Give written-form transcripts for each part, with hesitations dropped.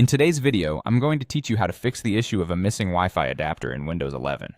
In today's video, I'm going to teach you how to fix the issue of a missing Wi-Fi adapter in Windows 11.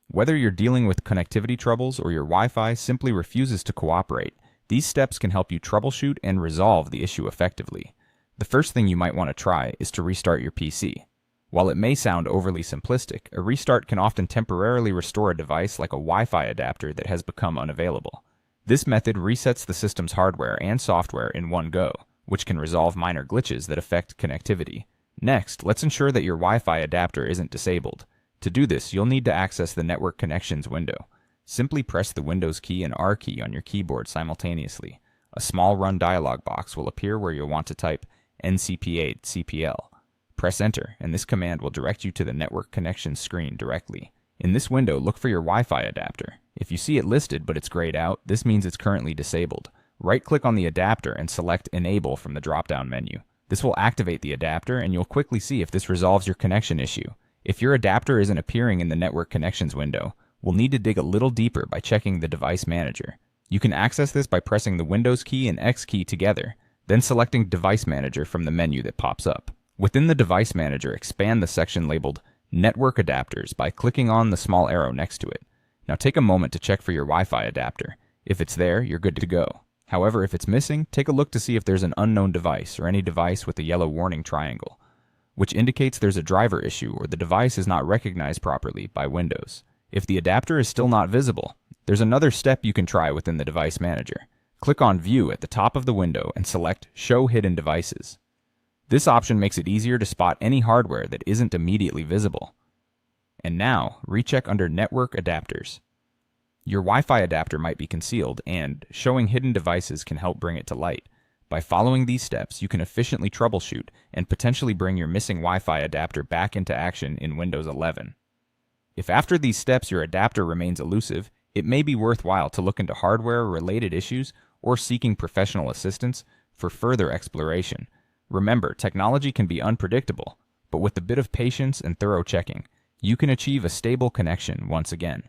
Whether you're dealing with connectivity troubles or your Wi-Fi simply refuses to cooperate, these steps can help you troubleshoot and resolve the issue effectively. The first thing you might want to try is to restart your PC. While it may sound overly simplistic, a restart can often temporarily restore a device like a Wi-Fi adapter that has become unavailable. This method resets the system's hardware and software in one go, which can resolve minor glitches that affect connectivity. Next, let's ensure that your Wi-Fi adapter isn't disabled. To do this, you'll need to access the Network Connections window. Simply press the Windows key and R key on your keyboard simultaneously. A small run dialog box will appear where you'll want to type ncp8 cpl. Press Enter, and this command will direct you to the Network Connections screen directly. In this window, look for your Wi-Fi adapter. If you see it listed but it's grayed out, this means it's currently disabled. Right-click on the adapter and select Enable from the drop-down menu. This will activate the adapter, and you'll quickly see if this resolves your connection issue. If your adapter isn't appearing in the Network Connections window, we'll need to dig a little deeper by checking the Device Manager. You can access this by pressing the Windows key and X key together, then selecting Device Manager from the menu that pops up. Within the Device Manager, expand the section labeled Network Adapters by clicking on the small arrow next to it. Now take a moment to check for your Wi-Fi adapter. If it's there, you're good to go. However, if it's missing, take a look to see if there's an unknown device or any device with a yellow warning triangle, which indicates there's a driver issue or the device is not recognized properly by Windows. If the adapter is still not visible, there's another step you can try within the Device Manager. Click on View at the top of the window and select Show Hidden Devices. This option makes it easier to spot any hardware that isn't immediately visible. And now, recheck under Network Adapters. Your Wi-Fi adapter might be concealed, and showing hidden devices can help bring it to light. By following these steps, you can efficiently troubleshoot and potentially bring your missing Wi-Fi adapter back into action in Windows 11. If after these steps your adapter remains elusive, it may be worthwhile to look into hardware-related issues or seeking professional assistance for further exploration. Remember, technology can be unpredictable, but with a bit of patience and thorough checking, you can achieve a stable connection once again.